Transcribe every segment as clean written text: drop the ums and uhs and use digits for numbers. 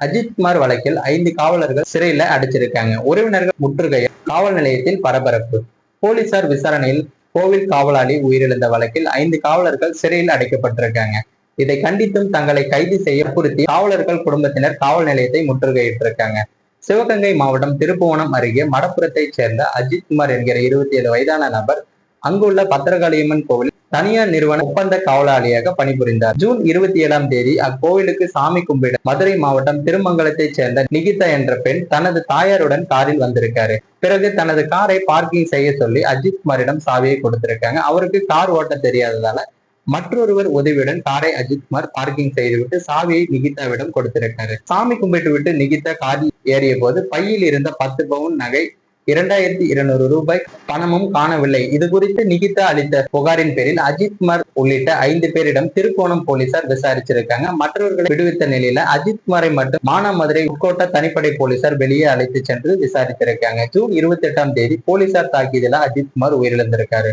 அஜித்குமார் வழக்கில் 5 காவலர்கள் சிறையில அடைச்சிருக்காங்க. உறவினர்கள் முற்றுகையில் காவல் நிலையத்தில் பரபரப்பு. போலீசார் விசாரணையில் கோவில் காவலாளி உயிரிழந்த வழக்கில் 5 காவலர்கள் சிறையில் அடைக்கப்பட்டிருக்காங்க. இதை கண்டித்தும் தங்களை கைது செய்ய வற்புறுத்தி காவலர்கள் குடும்பத்தினர் காவல் நிலையத்தை முற்றுகையிட்டிருக்காங்க. சிவகங்கை மாவட்டம் திருப்புவனம் அருகே மடப்புறத்தைச் சேர்ந்த அஜித்குமார் என்கிற 27 வயதான நபர் அங்குள்ள பத்திரகாளியம்மன் கோவில் தனியார் நிறுவன ஒப்பந்த காவலாளியாக பணிபுரிந்தார். ஜூன் 27ஆம் தேதி அக்கோவிலுக்கு சாமி கும்பிட மதுரை மாவட்டம் திருமங்கலத்தைச் சேர்ந்த நிகிதா என்ற பெண் தனது தாயாருடன் காரில் வந்திருக்காரு. பிறகு தனது காரை பார்க்கிங் செய்ய சொல்லி அஜித்குமாரிடம் சாவியை கொடுத்திருக்காங்க. அவருக்கு கார் ஓட்ட தெரியாததால மற்றொருவர் உதவியுடன் காரை அஜித்குமார் பார்க்கிங் செய்துவிட்டு சாவியை நிகிதாவிடம் கொடுத்திருக்காரு. சாமி கும்பிட்டு விட்டு நிகிதா காரில் ஏறிய போது பையில் இருந்த 10 பவுன் நகை, 2200 ரூபாய் பணமும் காணவில்லை. இது குறித்து நிகிதா அளித்த புகாரின் பேரில் அஜித்குமார் உள்ளிட்ட 5 பேரிடம் திருக்கோணம் போலீசார் விசாரிச்சிருக்காங்க. மற்றவர்களை விடுவித்த நிலையில அஜித்குமாரை மட்டும் மானாமதுரை உட்கோட்ட தனிப்படை போலீசார் வெளியே அழைத்து சென்று விசாரித்திருக்காங்க. ஜூன் 28ஆம் தேதி போலீசார் தாக்கியதில் அஜித்குமார் உயிரிழந்திருக்காரு.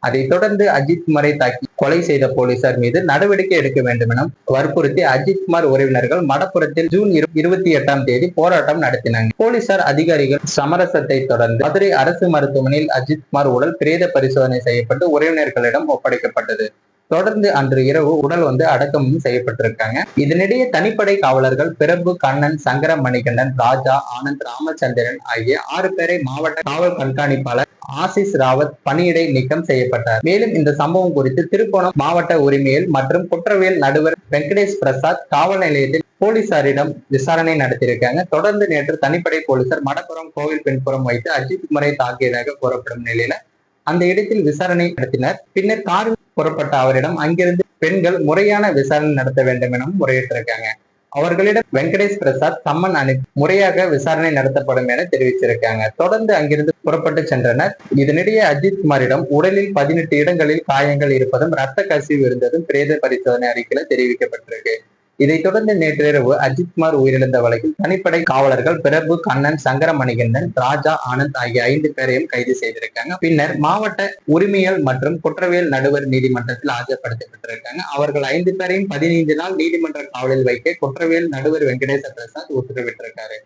அதைத் தொடர்ந்து அஜித்குமாரை தாக்கி கொலை செய்த போலீசார் மீது நடவடிக்கை எடுக்க வேண்டும் என வற்புறுத்தி அஜித்குமார் உறவினர்கள் மடப்புறத்தில் ஜூன் 28ஆம் தேதி போராட்டம் நடத்தினாங்க. போலீசார் அதிகாரிகள் சமரசத்தை தொடர்ந்து மதுரை அரசு மருத்துவமனையில் அஜித்குமார் உடல் பிரேத பரிசோதனை செய்யப்பட்டு உறவினர்களிடம் ஒப்படைக்கப்பட்டது. தொடர்ந்து அன்று இரவு உடல் அடக்கமும் செய்யப்பட்டிருக்காங்க. இதனிடையே தனிப்படை காவலர்கள் பிரபு, கண்ணன், சங்கர மணிகண்டன், ராஜா, ஆனந்த், ராமச்சந்திரன் ஆகிய 6 பேரை மாவட்ட காவல் கண்காணிப்பாளர் ஆசிஸ் ராவத் பணியிடை நீக்கம் செய்யப்பட்டார். மேலும் இந்த சம்பவம் குறித்து திருக்கோணம் மாவட்ட உரிமையல் மற்றும் குற்றவியல் நடுவர் வெங்கடேஷ் பிரசாத் காவல் நிலையத்தில் போலீசாரிடம் விசாரணை நடத்தியிருக்காங்க. தொடர்ந்து நேற்று தனிப்படை போலீசார் மடப்புறம் கோவில் பின்புறம் வைத்து அஜித்குமாரை தாக்கியதாக கூறப்படும் நிலையில அந்த இடத்தில் விசாரணை நடத்தினர். பின்னர் காரில் புறப்பட்ட அவரிடம் அங்கிருந்து பெண்கள் முறையான விசாரணை நடத்த வேண்டும் எனவும் முறையிட்டிருக்காங்க. அவர்களிடம் வெங்கடேஷ் பிரசாத் சம்மன் அனுப்பி முறையாக விசாரணை நடத்தப்படும் என தெரிவிச்சிருக்காங்க. தொடர்ந்து அங்கிருந்து புறப்பட்டு சென்றனர். இதனிடையே அஜித்குமாரிடம் உடலில் 18 இடங்களில் காயங்கள் இருப்பதும் ரத்த கசிவு இருந்ததும் பிரேத பரிசோதனை அறிக்கையில தெரிவிக்கப்பட்டிருக்கு. இதைத் தொடர்ந்து நேற்றிரவு அஜித்குமார் உயிரிழந்த வழக்கில் தனிப்படை காவலர்கள் பிரபு, கண்ணன், சங்கர மணிகண்டன், ராஜா, ஆனந்த் ஆகிய 5 பேரையும் கைது செய்திருக்காங்க. பின்னர் மாவட்ட உரிமையல் மற்றும் குற்றவியல் நடுவர் நீதிமன்றத்தில் ஆஜர்படுத்தப்பட்டிருக்காங்க. அவர்கள் 5 பேரையும் 15 நாள் நீதிமன்ற காவலில் வைக்க குற்றவியல் நடுவர் வெங்கடேச பிரசாத் உத்தரவிட்டிருக்காரு.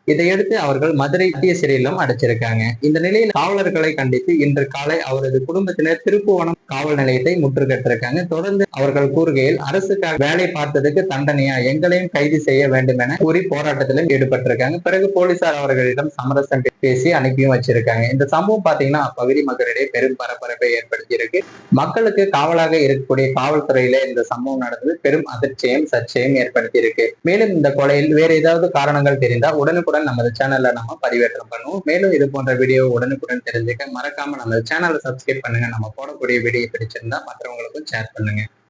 இதையடுத்து அவர்கள் மதுரை மத்திய சிறையிலும் அடைச்சிருக்காங்க. இந்த நிலையில் காவலர்களை கண்டித்து இன்று காலை அவரது குடும்பத்தினர் திருப்புவனம் காவல் நிலையத்தை முற்றுகையிட்டிருக்காங்க. தொடர்ந்து அவர்கள் கூறுகையில், அரசுக்காக வேலை பார்த்ததுக்கு தண்டனையா, எங்களையும் கைது செய்ய வேண்டும் என கூறி போராட்டத்திலும் ஈடுபட்டிருக்காங்க. பிறகு போலீசார் அவர்களிடம் சமரசம் பேசி அனுப்பியும் வச்சிருக்காங்க. இந்த சம்பவம் பாத்தீங்கன்னா அப்பகுதி மக்களிடையே பெரும் பரபரப்பை ஏற்படுத்தி இருக்கு. மக்களுக்கு காவலாக இருக்கக்கூடிய காவல்துறையில இந்த சம்பவம் நடந்தது பெரும் அதிர்ச்சியையும் சர்ச்சையும் ஏற்படுத்தி இருக்கு. மேலும் இந்த கொலையில் வேற ஏதாவது காரணங்கள் தெரிந்தால் உடனுக்குடன் நமது சேனல்ல நம்ம பதிவேற்றம் பண்ணுவோம். மேலும் இது போன்ற வீடியோ உடனுக்குடன் தெரிஞ்சுக்க மறக்காம நமது சேனலை சப்ஸ்கிரைப் பண்ணுங்க. நம்ம போடக்கூடிய வீடியோ பிடிச்சிருந்தா மற்றவங்களுக்கும் ஷேர் பண்ணுங்க.